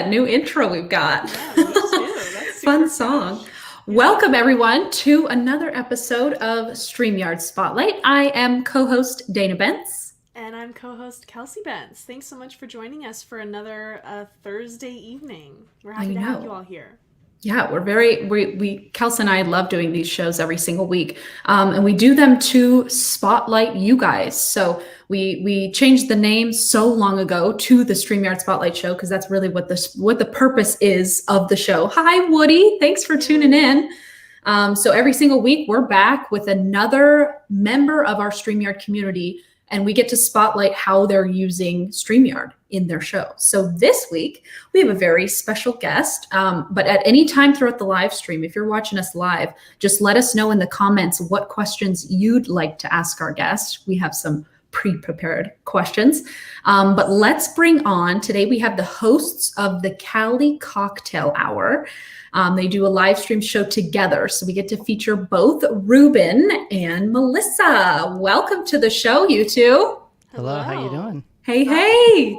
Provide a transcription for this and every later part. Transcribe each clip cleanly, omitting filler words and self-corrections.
that new intro we've got. Yeah, me too. That's super Fun song. fresh. Welcome, everyone, to another episode of StreamYard Spotlight. I am co-host Dana Bentz. And I'm co-host Kelsey Bentz. Thanks so much for joining us for another Thursday evening. We're happy to have you all here. Yeah, Kelsey and I love doing these shows every single week. And we do them to spotlight you guys. So we changed the name so long ago to the StreamYard Spotlight Show because that's really what the purpose is of the show. Hi, Woody. Thanks for tuning in. So every single week we're back with another member of our StreamYard community, and we get to spotlight how they're using StreamYard in their show. So this week, we have a very special guest. But at any time throughout the live stream, if you're watching us live, just let us know in the comments what questions you'd like to ask our guest. We have some pre-prepared questions. But let's bring on, today we have the hosts of the Cali Cocktail Hour. They do a live stream show together. So we get to feature both Ruben and Melissa. Welcome to the show, you two. Hello, how you doing? Hey.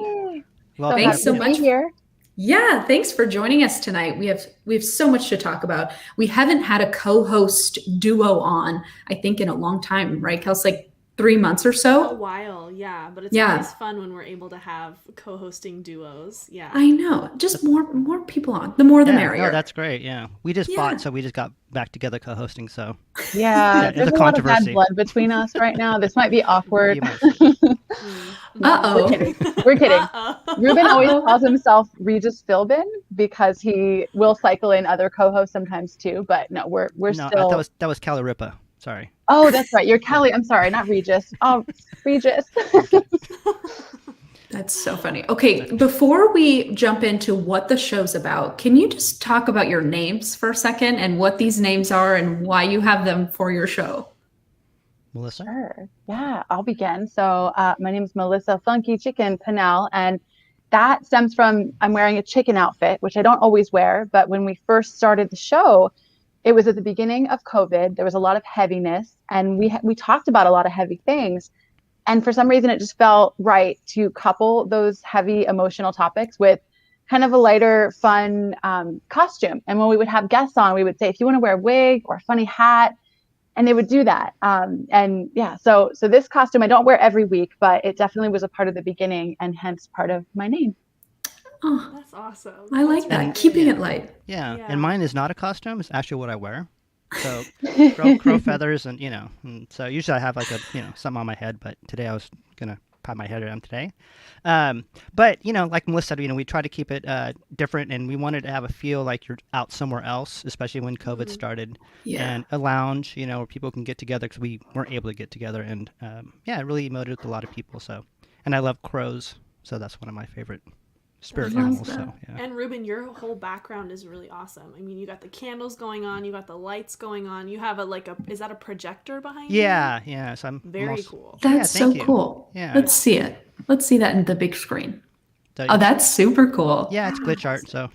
Well, thanks so much. Here. Yeah, thanks for joining us tonight. We have so much to talk about. We haven't had a co-host duo on, I think, in a long time, right, Kelsey? Like 3 months or so? A while, yeah. But it's always fun when we're able to have co-hosting duos. Yeah. I know. Just more people on. The more the merrier. No, that's great. Yeah. We just fought, so we just got back together co-hosting. So yeah, there's a lot of bad blood between us right now. This might be awkward. Uh-oh. We're kidding. Ruben always calls himself Regis Philbin because he will cycle in other co-hosts sometimes too. But no, we're still. That was Cali Ripa. Sorry. Oh, that's right. You're Kelly. I'm sorry, not Regis. Oh, Regis. That's so funny. Okay, before we jump into what the show's about, can you just talk about your names for a second and what these names are and why you have them for your show? Melissa? Sure. Yeah, I'll begin. So my name is Melissa Funky Chicken Pennel, and that stems from I'm wearing a chicken outfit, which I don't always wear, but when we first started the show, it was at the beginning of COVID. There was a lot of heaviness, and we talked about a lot of heavy things. And for some reason, it just felt right to couple those heavy emotional topics with kind of a lighter, fun costume. And when we would have guests on, we would say, if you want to wear a wig or a funny hat, and they would do that. And yeah, so this costume I don't wear every week, but it definitely was a part of the beginning and hence part of my name. Oh, that's awesome. I like that. Keeping it light. Yeah, and mine is not a costume. It's actually what I wear. So crow feathers and so usually I have like something on my head, but today I was gonna pat my head around today. But like Melissa said, we try to keep it different, and we wanted to have a feel like you're out somewhere else, especially when COVID started. And a lounge, where people can get together because we weren't able to get together, and it really emoted with a lot of people. So, and I love crows, so that's one of my favorite spirit animals. So, yeah. And Ruben, your whole background is really awesome. I mean, you got the candles going on, you got the lights going on, you have is that a projector behind you? Yeah. So I'm very cool. That's so cool. Yeah. Let's see it. Let's see that in the big screen. That's super cool. Yeah, it's glitch art. So,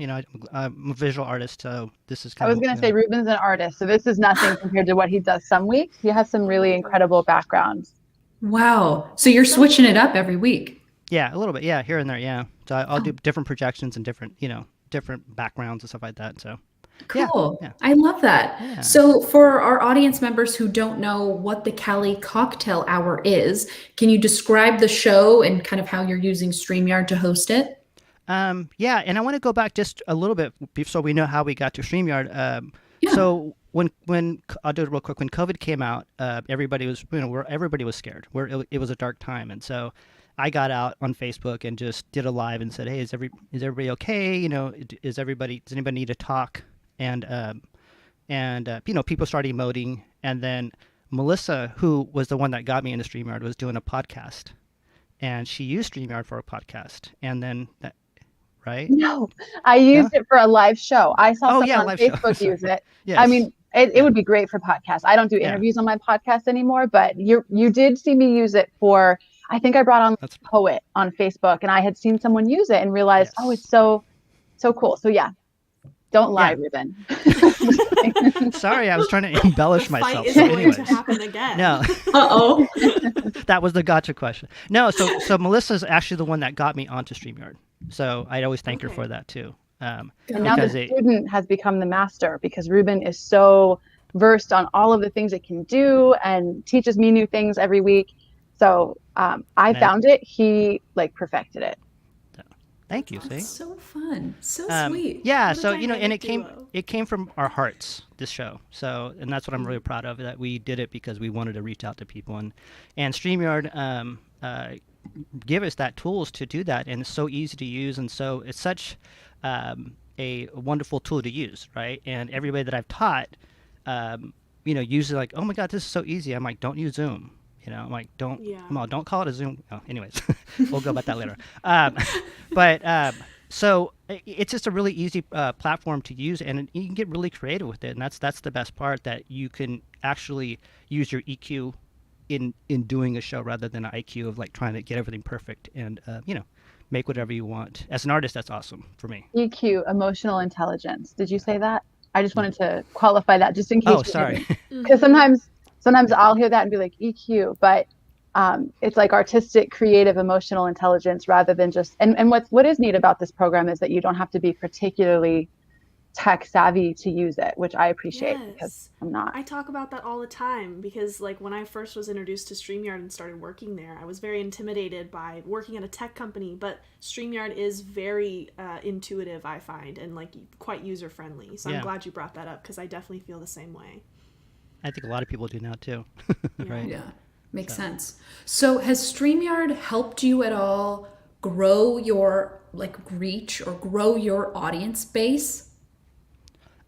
I'm a visual artist, so this is I was going to say Ruben's an artist, so this is nothing compared to what he does some weeks. He has some really incredible backgrounds. Wow. So you're switching it up every week. Yeah, a little bit. Yeah, here and there. Yeah. So I'll do different projections and different backgrounds and stuff like that. So cool. Yeah. I love that. Yeah. So for our audience members who don't know what the Cali Cocktail Hour is, can you describe the show and kind of how you're using StreamYard to host it? Yeah, and I want to go back just a little bit so we know how we got to StreamYard. So when I'll do it real quick. When COVID came out, everybody was everybody was scared. It was a dark time, and so I got out on Facebook and just did a live and said, "Hey, is everybody okay? Does anybody need to talk?" And people started emoting, and then Melissa, who was the one that got me into StreamYard, was doing a podcast, and she used StreamYard for a podcast, and then right? No, I used it for a live show. I saw someone on Facebook use it. Yes. I mean, it would be great for podcasts. I don't do interviews on my podcast anymore, but you did see me use it for. I think I brought on Poet on Facebook, and I had seen someone use it and realized, it's so cool. So yeah. Don't lie, Yeah. Ruben. Sorry, I was trying to embellish Fight myself. is So going anyways, to happen again. no, Uh-oh. that was the gotcha question. No, so Melissa's actually the one that got me onto StreamYard. So I'd always thank her Okay. for that too. And now the Because it, student has become the master because Ruben is so versed on all of the things it can do and teaches me new things every week. So I Right. found it. He like perfected it. thank you. See. That's so fun. So sweet. Yeah, What a so and dynamic it duo. came from our hearts, this show. So and that's what I'm really proud of, that we did it because we wanted to reach out to people, and StreamYard give us that tools to do that, and it's so easy to use, and so it's such a wonderful tool to use, right? And everybody that I've taught, uses like, oh my God, this is so easy. I'm like, don't use Zoom. I'm like, don't call it a Zoom. Oh, anyways, we'll go about that later. So it's just a really easy platform to use, and you can get really creative with it. And that's the best part, that you can actually use your EQ in doing a show rather than an IQ of like trying to get everything perfect and make whatever you want. As an artist, that's awesome for me. EQ, emotional intelligence. Did you say that? I just wanted to qualify that just in case. Oh, sorry. Because sometimes I'll hear that and be like EQ, but it's like artistic, creative, emotional intelligence rather than just. And what is neat about this program is that you don't have to be particularly tech savvy to use it, which I appreciate because I'm not. I talk about that all the time because like when I first was introduced to StreamYard and started working there, I was very intimidated by working at a tech company, but StreamYard is very intuitive, I find, and like quite user friendly. So I'm glad you brought that up because I definitely feel the same way. I think a lot of people do now too. Right? Yeah, makes sense. So has StreamYard helped you at all grow your like reach or grow your audience base?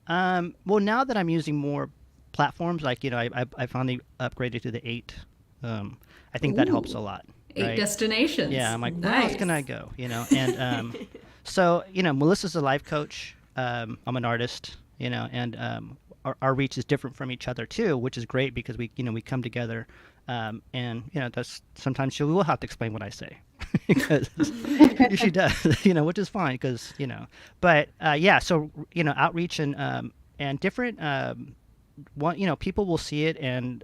Well, now that I'm using more platforms, like I finally upgraded to the 8. I think that helps a lot. 8 right? Destinations. Yeah, I'm like, where else can I go? And so Melissa's a life coach. I'm an artist. And our reach is different from each other too, which is great because we come together, and that's sometimes she will have to explain what I say because she does, which is fine because but so outreach and different people will see it and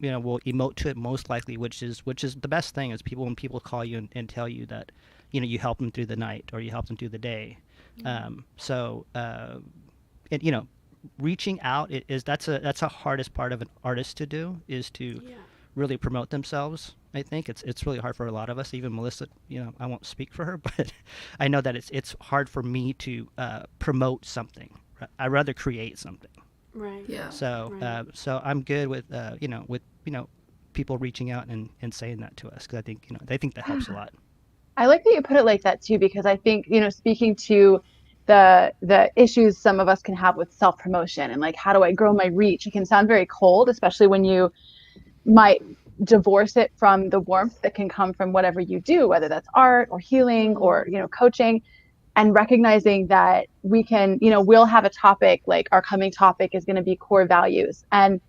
will emote to it most likely, which is the best thing is when people call you and tell you that you help them through the night or you help them through the day. Reaching out that's a hardest part of an artist to do, is to really promote themselves. I think it's really hard for a lot of us, even Melissa. I won't speak for her, but I know that it's hard for me to promote something. I'd rather create something. Right. Yeah. So Right. so I'm good with people reaching out and saying that to us, because I think that helps a lot. I like that you put it like that too, because I think, speaking to the issues some of us can have with self-promotion and like, how do I grow my reach? It can sound very cold, especially when you might divorce it from the warmth that can come from whatever you do, whether that's art or healing or, coaching, and recognizing that we can, we'll have a topic, like our coming topic is going to be core values. And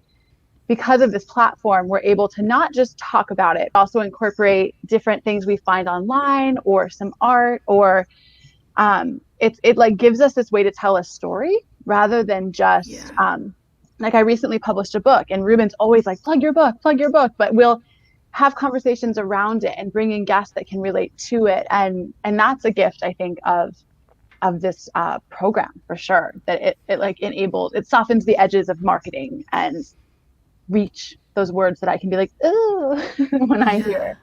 because of this platform, we're able to not just talk about it, also incorporate different things we find online or some art, or it like gives us this way to tell a story rather than just like I recently published a book, and Ruben's always like, plug your book, but we'll have conversations around it and bring in guests that can relate to it, and that's a gift, I think, of this program for sure, that it like enables, it softens the edges of marketing and reach, those words that I can be like, ooh, when I hear.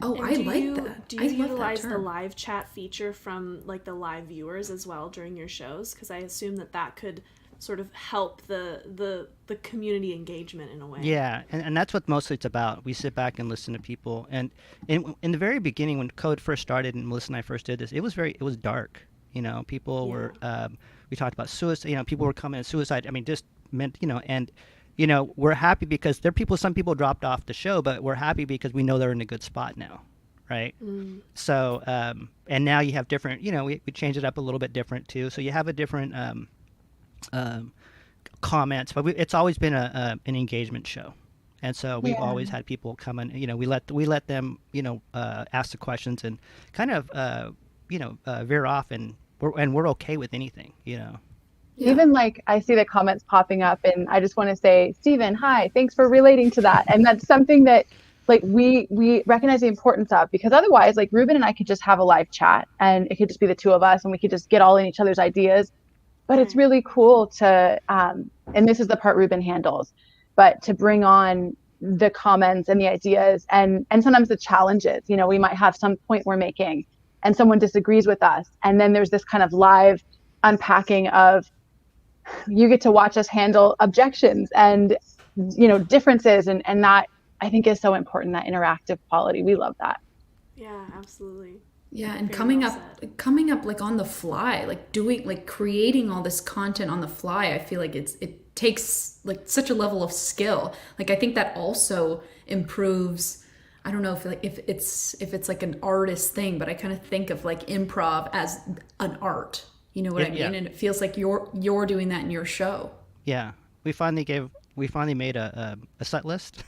Oh, And I like that. Do I you love that utilize the term. live chat feature from like the live viewers as well during your shows? Because I assume that could sort of help the community engagement in a way. Yeah, and that's what mostly it's about. We sit back and listen to people. And in the very beginning, when Code first started and Melissa and I first did this, it was dark. People were, we talked about suicide, people were coming at suicide. I mean, just meant, and, we're happy because some people dropped off the show, but we're happy because we know they're in a good spot now. Right. So, and now you have different, we changed it up a little bit different too. So you have a different, comments, but it's always been an engagement show, and so we've always had people come in. We let them ask the questions and kind of veer off, and we're okay with anything. Yeah. Even like I see the comments popping up and I just want to say, Stephen, hi, thanks for relating to that. And that's something that like we recognize the importance of, because otherwise like Ruben and I could just have a live chat and it could just be the two of us and we could just get all in each other's ideas. But it's really cool to, and this is the part Ruben handles, but to bring on the comments and the ideas and sometimes the challenges. You know, we might have some point we're making and someone disagrees with us. And then there's this kind of live unpacking of, you get to watch us handle objections and, you know, differences. And that I think is so important, that interactive quality. We love that. Yeah, absolutely. Yeah, and Very coming well up said. coming up like on the fly, like doing like creating all this content on the fly, I feel like it takes like such a level of skill. Like I think that also improves, I don't know if it's like an artist thing, but I kind of think of like improv as an art. You know what I mean? Yeah. And it feels like you're doing that in your show. Yeah, we finally made a set list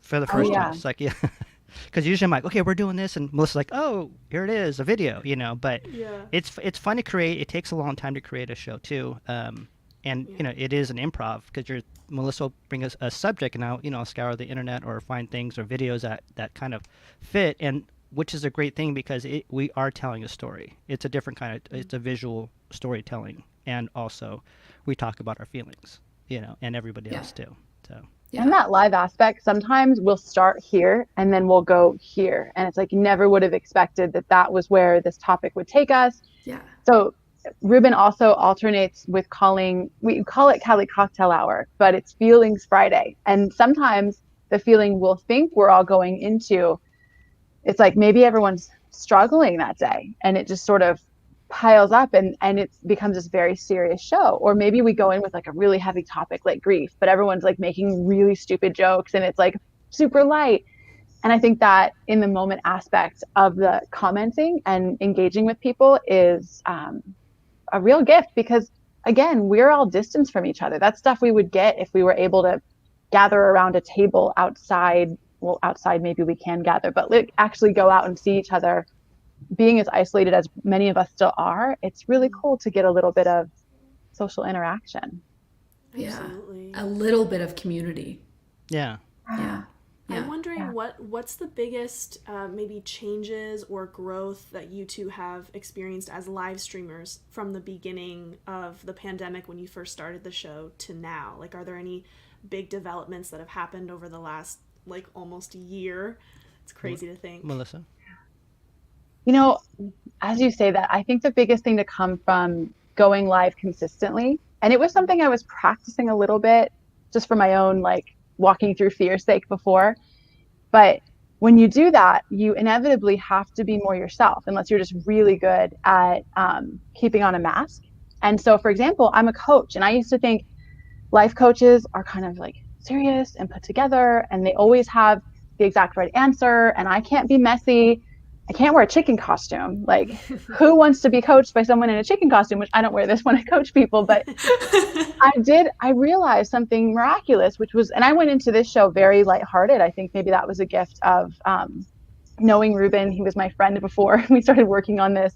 for the Oh first time. yeah. It's like, yeah, because usually I'm like, okay, we're doing this, and Melissa's like, oh, here it is, a video, you know. But Yeah. it's fun to create. It takes a long time to create a show too, and you know, it is an improv because Melissa will bring us a subject, and I'll scour the internet or find things or videos that kind of fit, and which is a great thing because we are telling a story. It's a different kind of, it's a visual storytelling, and also we talk about our feelings, you know, and everybody Yeah. else too. So Yeah. And that live aspect, sometimes we'll start here and then we'll go here. And it's like you never would have expected that that was where this topic would take us. Yeah. So Ruben also alternates with we call it Cali Cocktail Hour, but it's Feelings Friday. And sometimes the feeling we'll think we're all going into, it's like maybe everyone's struggling that day and it just sort of piles up and it becomes this very serious show. Or maybe we go in with like a really heavy topic like grief, but everyone's like making really stupid jokes and it's like super light. And I think that in the moment aspect of the commenting and engaging with people is a real gift, because again, we're all distanced from each other. That's stuff we would get if we were able to gather around a table outside. Well, outside maybe we can gather, but like actually go out and see each other. Being as isolated as many of us still are, it's really cool to get a little bit of social interaction. Yeah. Absolutely. A little bit of community. yeah. Yeah. Yeah. I'm wondering Yeah. what's the biggest maybe changes or growth that you two have experienced as live streamers from the beginning of the pandemic when you first started the show to now? Like, are there any big developments that have happened over the last like almost a year? It's crazy to think. Melissa. You know, as you say that, I think the biggest thing to come from going live consistently, and it was something I was practicing a little bit just for my own like walking through fear's sake before, but when you do that, you inevitably have to be more yourself unless you're just really good at keeping on a mask. And so, for example, I'm a coach, and I used to think life coaches are kind of like serious and put together, and they always have the exact right answer, and I can't be messy. I can't wear a chicken costume. Like, who wants to be coached by someone in a chicken costume? Which I don't wear this when I coach people, but I realized something miraculous, which was, and I went into this show very lighthearted. I think maybe that was a gift of knowing Ruben. He was my friend before we started working on this.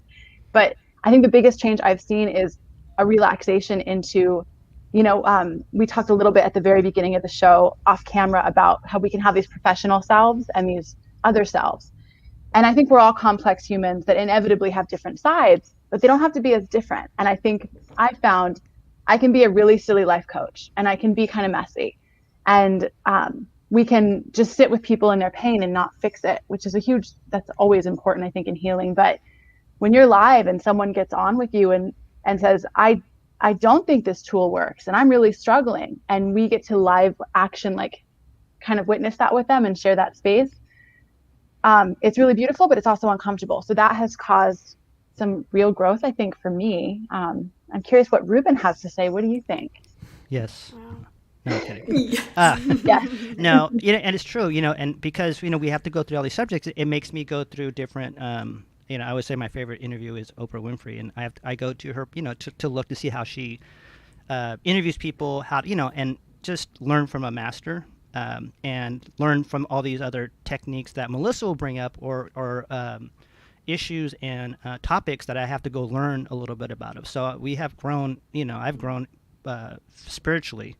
But I think the biggest change I've seen is a relaxation into, you know, we talked a little bit at the very beginning of the show off camera about how we can have these professional selves and these other selves. And I think we're all complex humans that inevitably have different sides, but they don't have to be as different. And I think I found I can be a really silly life coach, and I can be kind of messy. And we can just sit with people in their pain and not fix it, which is that's always important, I think, in healing. But when you're live and someone gets on with you and says, I don't think this tool works and I'm really struggling, and we get to live action, like kind of witness that with them and share that space. It's really beautiful, but it's also uncomfortable. So that has caused some real growth, I think, for me. I'm curious what Ruben has to say. What do you think? Yes. Wow. No, I'm kidding. Yes. No, you know, and it's true, you know, and because, you know, we have to go through all these subjects, it makes me go through different, you know, I would say my favorite interview is Oprah Winfrey, and I go to her, you know, to look to see how she interviews people, how, you know, and just learn from a master. And learn from all these other techniques that Melissa will bring up, or issues and topics that I have to go learn a little bit about it. So we have grown, I've grown spiritually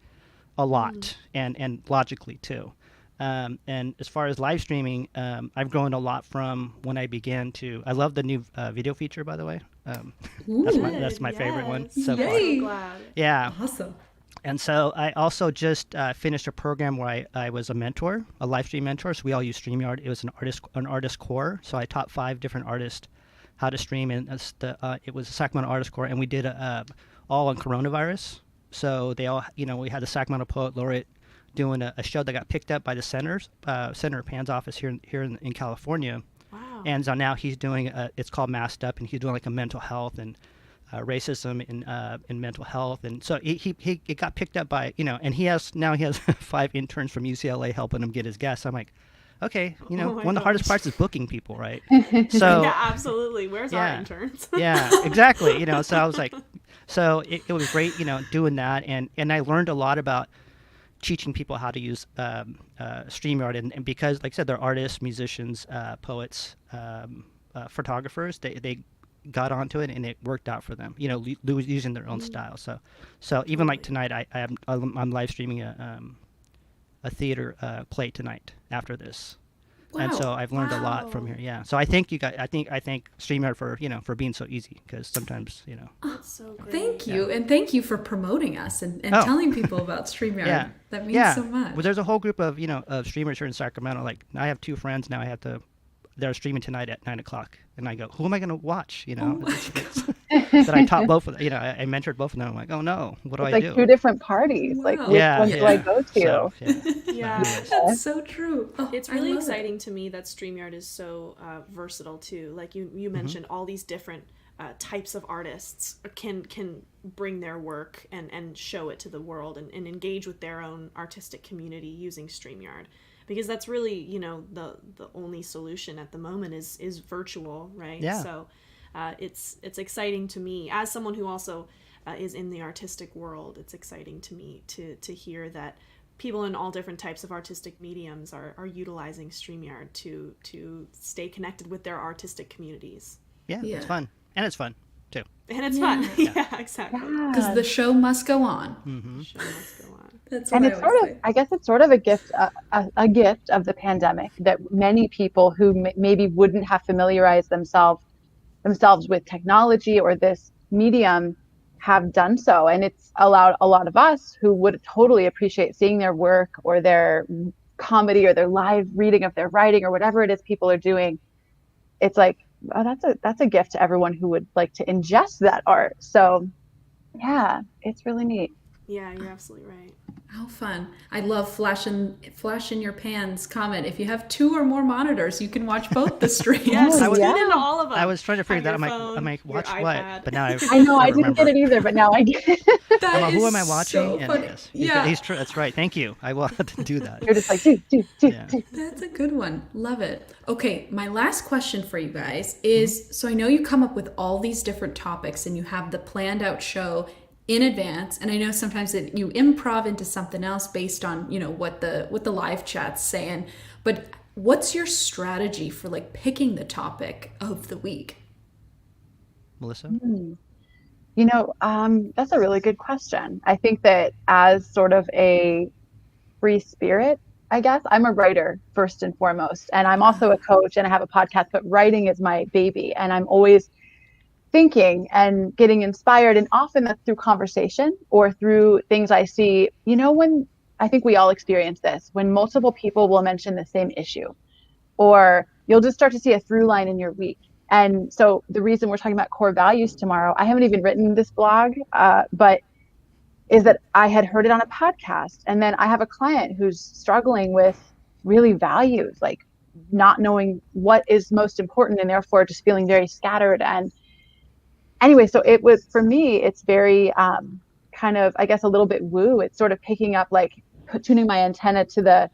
a lot and logically too. And as far as live streaming, I've grown a lot from when I began to. I love the new video feature, by the way. That's my favorite one so far. So glad. Yeah. Awesome. And so I also just finished a program where I was a mentor, a live stream mentor. So we all use StreamYard. It was an artist core. So I taught 5 different artists how to stream, and it was a Sacramento artist core, and we did all on coronavirus. So they all, we had the Sacramento Poet Laureate doing a show that got picked up by the Senator Pan's office here in California. Wow. And so now he's doing it's called Masked Up, and he's doing like a mental health and racism in mental health. And so it got picked up by, and he has 5 interns from UCLA helping him get his guests. I'm like, okay, one of the hardest parts is booking people, right? So yeah, absolutely. Where's our interns? Yeah, exactly. So I was like, so it was great, doing that, and I learned a lot about teaching people how to use StreamYard, and because, like I said, they're artists, musicians, poets, photographers. They got onto it, and it worked out for them. Using their own style. So even like tonight, I'm live streaming a theater play tonight after this. Wow. And so I've learned a lot from here. Yeah. So I thank you guys. I thank StreamYard for being so easy, because sometimes That's so great. Thank you, and thank you for promoting us and telling people about StreamYard. Yeah. That means so much. Well, there's a whole group of of streamers here in Sacramento. Like, I have 2 friends now. They're streaming tonight at 9:00, and I go, who am I going to watch? That I taught both of them. I mentored both of them. I'm like, oh no, what do I do? Like 2 different parties. Wow. Like, which one do I go to? So, yeah. That's so true. Oh, it's really exciting to me that StreamYard is so versatile too. Like you mentioned, all these different types of artists can bring their work and show it to the world and engage with their own artistic community using StreamYard. Because that's really, the only solution at the moment is virtual, right? Yeah. So it's exciting to me, as someone who also is in the artistic world. It's exciting to me to hear that people in all different types of artistic mediums are utilizing StreamYard to stay connected with their artistic communities. Yeah, it's fun. And it's fun, too. And it's fun. Yeah, exactly. Because the show must go on. Mm-hmm. The show must go on. That's what and I guess it's sort of a gift of the pandemic, that many people who maybe wouldn't have familiarized themselves with technology or this medium have done so. And it's allowed a lot of us who would totally appreciate seeing their work or their comedy or their live reading of their writing or whatever it is people are doing. It's like, oh, that's a gift to everyone who would like to ingest that art. So yeah, it's really neat. Yeah, you're absolutely right. How fun. I love flash in your pans comment. If you have 2 or more monitors, you can watch both the streams. Yes, tune into all of them. I was trying to figure that out. I'm like, watch what? But now I know, I didn't get it either, but now I get it. Who am I watching? So funny. He's true. That's right. Thank you. I will have to do that. You're just like, do. That's a good one. Love it. Okay, my last question for you guys is, so I know you come up with all these different topics and you have the planned out show in advance, and I know sometimes that you improv into something else based on what the live chat's saying, but what's your strategy for like picking the topic of the week? Melissa? That's a really good question. I think that as sort of a free spirit, I guess, I'm a writer first and foremost, and I'm also a coach and I have a podcast, but writing is my baby, and I'm always thinking and getting inspired, and often that's through conversation or through things I see. When I think we all experience this, when multiple people will mention the same issue, or you'll just start to see a through line in your week. And so the reason we're talking about core values tomorrow, I haven't even written this blog, but is that I had heard it on a podcast, and then I have a client who's struggling with really values, like not knowing what is most important, and therefore just feeling very scattered. And anyway, so it was, for me, it's very kind of, I guess, a little bit woo. It's sort of picking up, like tuning my antenna to the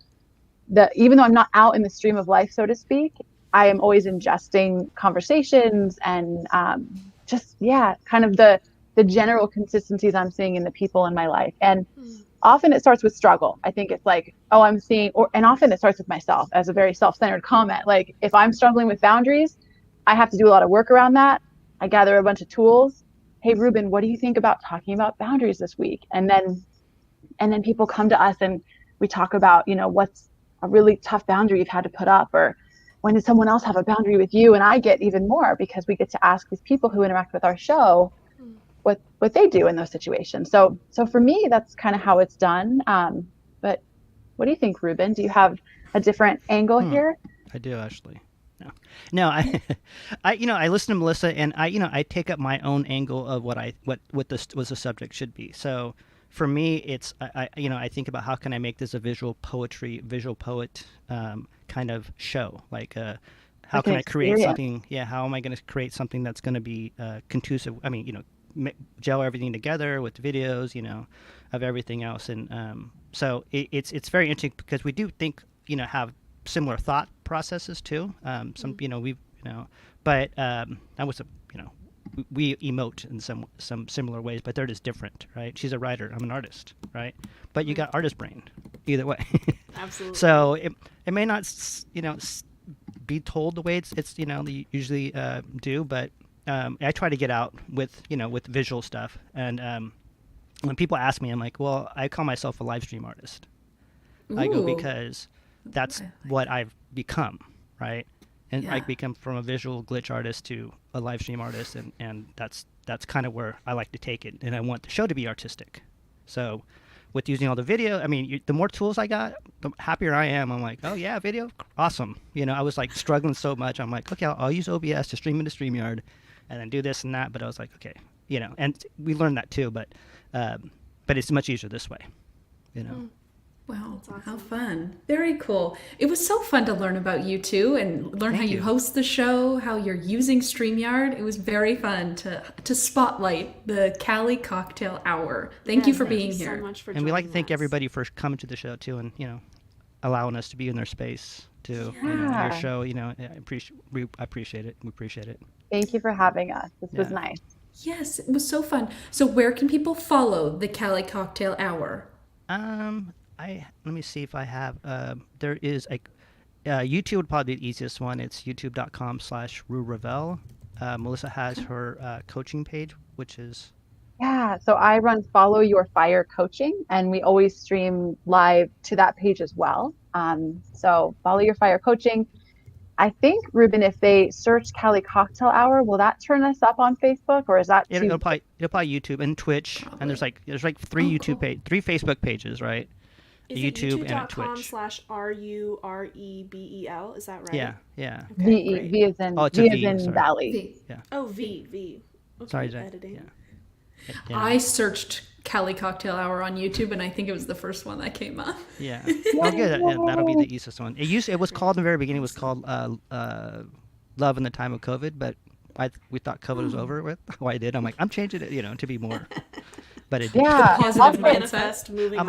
even though I'm not out in the stream of life, so to speak, I am always ingesting conversations and kind of the general consistencies I'm seeing in the people in my life. And often it starts with struggle. I think it's like, oh, I'm seeing, and often it starts with myself as a very self-centered comment. Like if I'm struggling with boundaries, I have to do a lot of work around that. I gather a bunch of tools. Hey, Ruben, what do you think about talking about boundaries this week? And then people come to us and we talk about, what's a really tough boundary you've had to put up, or when did someone else have a boundary with you? And I get even more because we get to ask these people who interact with our show what they do in those situations. So for me, that's kind of how it's done. But what do you think, Ruben? Do you have a different angle here? I do, actually. No, I listen to Melissa, and I take up my own angle of what this was the subject should be. So for me, it's I think about how can I make this a visual poet kind of show, like how can I create something? Yeah, how am I going to create something that's going to be conducive? I mean, gel everything together with videos, of everything else, and so it's very interesting because we do think have similar thought processes too. But I was we emote in some similar ways, but they're just different, right? She's a writer, I'm an artist, right? But you got artist brain either way. Absolutely. So it may not be told the way it's they usually do, but I try to get out with visual stuff. And when people ask me, I'm like, well, I call myself a live stream artist. Ooh. I go because that's what I've become, right? And I become from a visual glitch artist to a live stream artist, and that's kind of where I like to take it. And I want the show to be artistic. So with using all the video, I mean, the more tools I got, the happier I am. I'm like, oh yeah, video, awesome. I was like struggling so much. I'm like, okay, I'll use OBS to stream into StreamYard, and then do this and that. But I was like, okay, and we learned that too. But it's much easier this way, Wow, awesome. How fun. Very cool. It was so fun to learn about you too and learn how you host the show, how you're using StreamYard. It was very fun to spotlight the Cali Cocktail Hour. Thank you for being here. So much for and we like to thank us. everybody for coming to the show too, and allowing us to be in their space too. Your show, I appreciate it. We appreciate it. Thank you for having us. This was nice. Yes, it was so fun. So where can people follow the Cali Cocktail Hour? Let me see if I have. There is YouTube would probably be the easiest one. It's youtube.com/RuRevel. Melissa has her coaching page, which is. Yeah, so I run Follow Your Fire Coaching, and we always stream live to that page as well. So Follow Your Fire Coaching. I think, Ruben, if they search Cali Cocktail Hour, will that turn us up on Facebook, or is that it'll probably YouTube and Twitch, probably. And there's like three three Facebook pages, right? Is YouTube it and Twitch. youtube.com/RUREBEL? Is that right? Yeah. Okay, V as in Valley. V. Yeah. Oh, V. Okay, Sorry, editing. Yeah. I searched Cali Cocktail Hour on YouTube, and I think it was the first one that came up. Yeah. Oh, good. Yeah, that'll be the easiest one. It was called in the very beginning. It was called Love in the Time of COVID, but we thought COVID was over with. Well, I did. I'm like, I'm changing it, to be more. But it did. Yeah. Positive Manifest moving.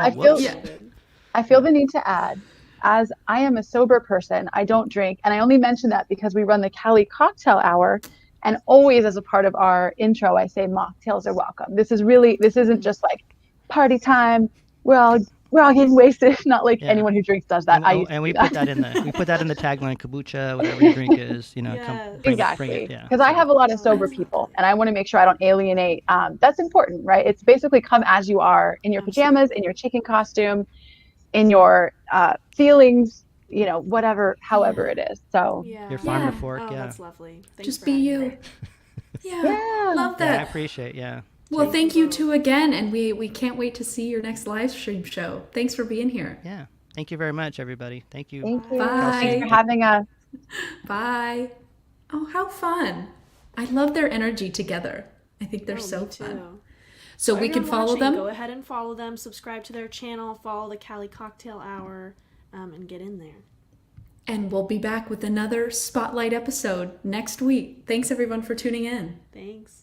I feel the need to add, as I am a sober person, I don't drink, and I only mention that because we run the Cali Cocktail Hour, and always as a part of our intro, I say mocktails are welcome. This isn't just like party time. We're all getting wasted. Not like anyone who drinks does that. And we put that in the tagline, kombucha, whatever your drink is, exactly. Because I have a lot of sober people, and I want to make sure I don't alienate. That's important, right? It's basically come as you are, in your pajamas, in your chicken costume, in your feelings, whatever, however it is. So your farm to fork, that's lovely. Thanks just be you. Yeah, love that. Yeah, I appreciate. Well, thank you too again, and we can't wait to see your next live stream show. Thanks for being here. Yeah, thank you very much, everybody. Thank you. Thank you. Bye. Thanks for having us. Bye. Oh, how fun! I love their energy together. I think they're so me fun. too. So we can follow them. Go ahead and follow them. Subscribe to their channel. Follow the Cali Cocktail Hour, and get in there. And we'll be back with another Spotlight episode next week. Thanks everyone for tuning in. Thanks.